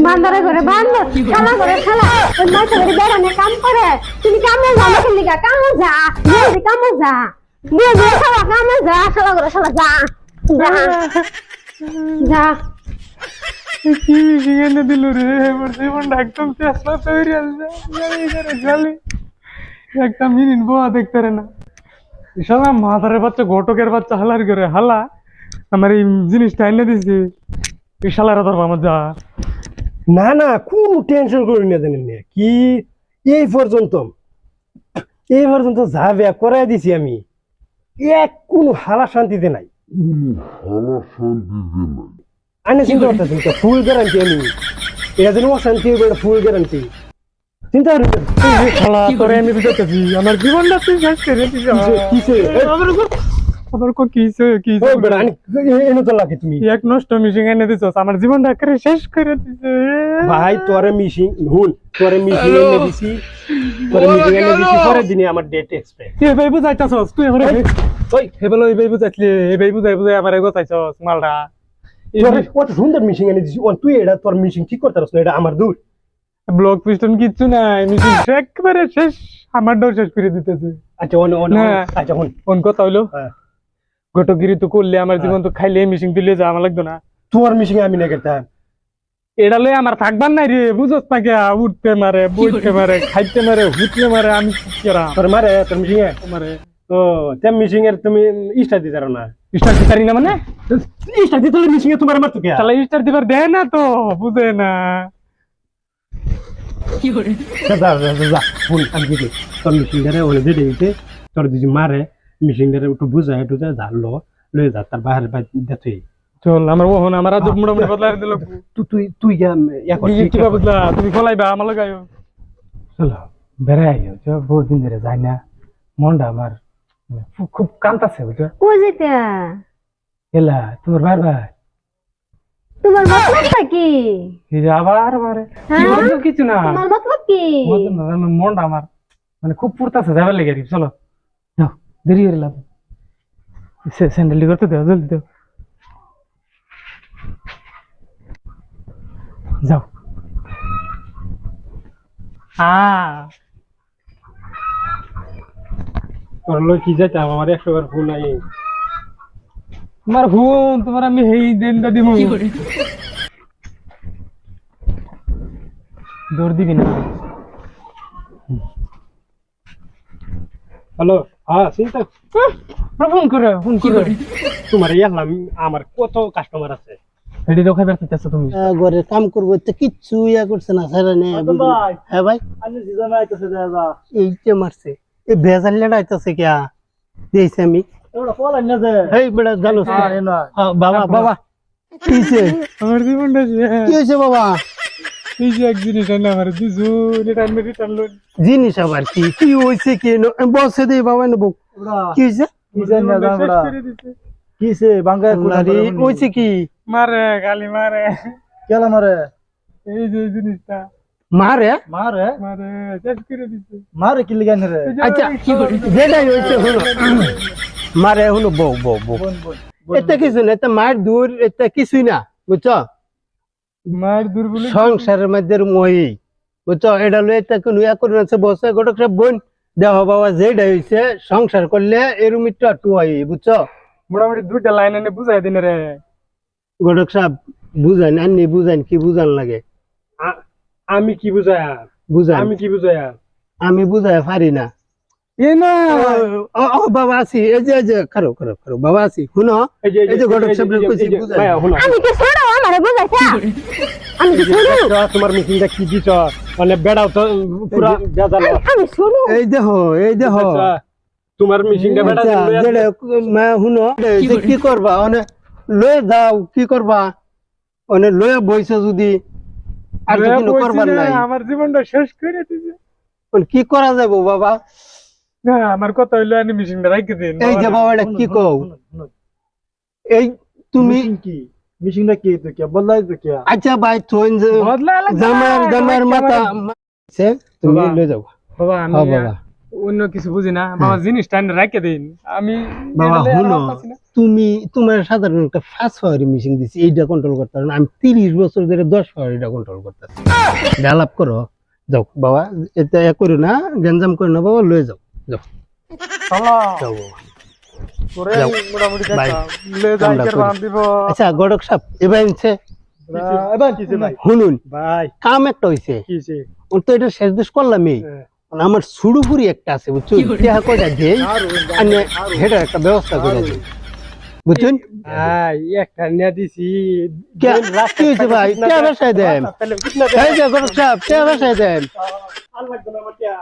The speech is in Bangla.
বান্দারে ঘরে বান্দর শালা ঘরে শালা ওই মাইতে ঘরে বেড়ানে কাম করে তুমি কামে যা আমাকে লিগা কামে যা জলদি কামে যা দিয়ে দিয়ে শালা কামে যা শালা ঘরে শালা যা যা যা কি মিশিয়ে দিল রে আমার জীবনটা একদম চেষ্টা তৈরি আছে জানি একটা মিনিট বোয়া দেখতে রে না শালা মাথার বাচ্চা ঘটকের বাচ্চা হালার করে হালা আমার এই জিনিসটা এনে দিছি এই শালারা ধরবো আমার যা না না কোন টেনশন করি না জানেন না কি এই পর্যন্ত যা বিয়া করাই দিছি আমি এক কোন হালা শান্তিতে নাই আনে চিন্তা করতেছি ফুল গ্যারান্টি আমি এটা যেন অশান্তি হবে ফুল গ্যারান্টি চিন্তা করি শালা তোরে আমি বুঝাতেছি আমার জীবনটা তুই শেষ করে দিস কিসে আবার কিসে কিসে বেড়া এনে তো লাগে তুমি এক নষ্ট মিশিং এনে দিছস আমার জীবনটা করে শেষ করে দিছে ভাই তোরে মিশিং এনে দিছি পরের দিনে আমার ডেট এক্সপায়ার এ ভাই বুঝাইতাছস তুই আমারে ওই হেবেলো এই ভাই বুঝাইতলি এই ভাই বুঝাই আমারে গোছাইছস মালটা তোরে কত সুন্দর মিশিং এনে দিছি তুই এটা তোর মিশিং ঠিক করতেছস না এটা আমার দূর ব্লক পিস্টন কিচ্ছু নাই মিশিং একবারে শেষ আমার ডর শেষ করে দিতেছে আচ্ছা আচ্ছা কোন কথা হইলো ঘটকগিরি তো করলে আমার জীবন তো খাইলে মিশিং দিলে যা আমার লাগতো না তোর মিশিং আমি না করতাম এটা লই আমার থাকবার নাই রে বুঝছ না কে উঠতে মারে বইতে মারে খাইতে মারে হুটতে মারে আমি কি করা তোর মারে তোর মিশিং এ মারে তো তেম মিশিং এর তুমি স্টার দিতে পারো না স্টার দিতে পারি না মানে স্টার দিতে হলে মিশিং এ তোমার মারতো কে শালা স্টার দিবার দেয় না তো বুঝে না কি করে যা ফোন আমি দিতে তোর মিশিং এর ওলে দিতে দিতে তোর দিদি মারে মিশিং এর একটু বুঝা একটু ঝাড়লো লয়ে যা তার বাইরে দেখতে চল আমার ওহন আমার আজ মোটামুটি বদলাই দিল তুই কি বুঝলা তুমি ফলাইবা আমার লাগাইও চলো বেড়াই বহুত দিন ধরে যাই না মনটা আমার খুব কান্তাছে বুঝছো কই যেতে এলা তোমার বারবার তোমার মতলব কি এই যে আবার বারে কিছু না তোমার মতলব কি মনটা আমার মানে খুব পুরতাছে যাবার লেগে চলো যাও দেরি হয়ে লাভ স্যান্ডেল করতে দেও জলদি দেও যাও তোর লোক কি যাইতাম আমার 100 বার ফোন আই তোমার ফোন তোমার আমি হেই দেনটা দিব দৌড় দিবি না হ্যালো হ্যাঁ চিন্তা ফোন করে তোমার ইয়ালাম আমার কত কাস্টমার আছে এডি রখাই বেরতেছ তুমি ঘরে কাম করবো তো কিচ্ছু ইয়া করছে না স্যার হ্যাঁ ভাই আমি জিজানা আইতাছে দাদা এই যে মারছে এই ভেজাল লেডা আইতাছে কিয়া দিয়েছি আমি ওটা ফলান না যে এই বেড়া জানো বাবা কিছে আমার জীবনটা কি হয়েছে বাবা এই যে এক জিনিস না আমার দিছু এটা আমি রিটার্ন লোন জিনিস আবার কি কি হয়েছে কি বসে দে বাবা নেবো কি হয়েছে কিছে বাঙ্গায় কুলারি হয়েছে কি মারে গালি মারে কেলা মারে এই যে জিনিসটা মারে মারে মারে শেষ করে দিছে মারে কি লিগান রে আচ্ছা যেটাই হয়েছে হলো মারে হলো বউ এটা কিছু না এটা মার দূর এটা কিছুই না বুঝছো মার দুর্বল সংসারের মধ্যে মই বুঝছো এটা লই এটা কোন ইয়া করে আছে বসে গোটক সব বোন দেহ বাবা যেটা হয়েছে সংসার করলে এরম একটু হয় বুঝছো মোটামুটি দুইটা লাইন এনে বুঝাই দিন রে গোটক সাহেব বুঝান আননি বুঝান কি বুঝান লাগে আমি কি বুঝায়া বুঝান আমি কি বুঝায়া আমি বুঝাই পারি না এই না ও বাবা আসি এই যে খারো বাবা আসি শুনো এই যে গোটক সাহেব কইছি বুঝাই আমি কি ছোড়ো আমারে বুঝাইছা আমি কি ছোড়ো তোমার মিটিংটা কি দিছ মানে বেড়াও তো পুরা বেজাল আমি ছোড়ো এই দেখো তোমার মিটিংটা বেড়া যেটা মা শুনো যে কি করবা মানে লয়ে যাও কি করবা মানে লয়ে বইছো যদি আর কিছু করবার নাই আমার জীবনটা শেষ করে দিছে কি করা যাবো বাবা না আমার কথা হইলো আমি মিশিংটা রাখি দিন এই যে বাবা এটা কি কও এই তুমি কি মিটিংটা কি তো কি বদলাই তো কি আচ্ছা ভাই থইন যে জামার মাথা সে তুমি লয়ে যাও বাবা আমি বাবা অন্য কিছু বুঝি না বাবা, জিনিসটা এনে রেখে দিন। আমি বাবা এটা লইয়া শুনো, আর পারছি না। তোমার সাধারণ একটা 5 পাওয়ারি মেশিন দিছি, এইটা কন্ট্রোল করতে পারো না। আমি 30 বছর ধরে 10 পাওয়ারিটা কন্ট্রোল করতেছি। ডেভেলপ করো, যাও বাবা, এটা করো না, গঞ্জাম করো না বাবা, লয়ে যাও, যাও চলো যাও বাবা। করে যাও। মোটামুটি ভাই, দেখলাম লে যাই কামড়া কের করি। বান দিব। আচ্ছা গড়ক সাহেব, এবার আনছে এবার কিছে ভাই? শুনুন, ভাই কাম একটা হইছে, কিছে? ওর তো এটা শেষ দেশ করলামই। আমার সুড়ুপুরি একটা আছে বুঝছো, টেহা কয়টা দেই, আর হেটার একটা ব্যবস্থা করে দিই, বুঝছেন? ভাই একটা নিয়ে দিছি। কি হয়েছে ভাই, টেহা বাসায় দেন, এই যে গড়ক সাহেব, টেহা বাসায় দেন। আর লাগবে না আমার টিয়া।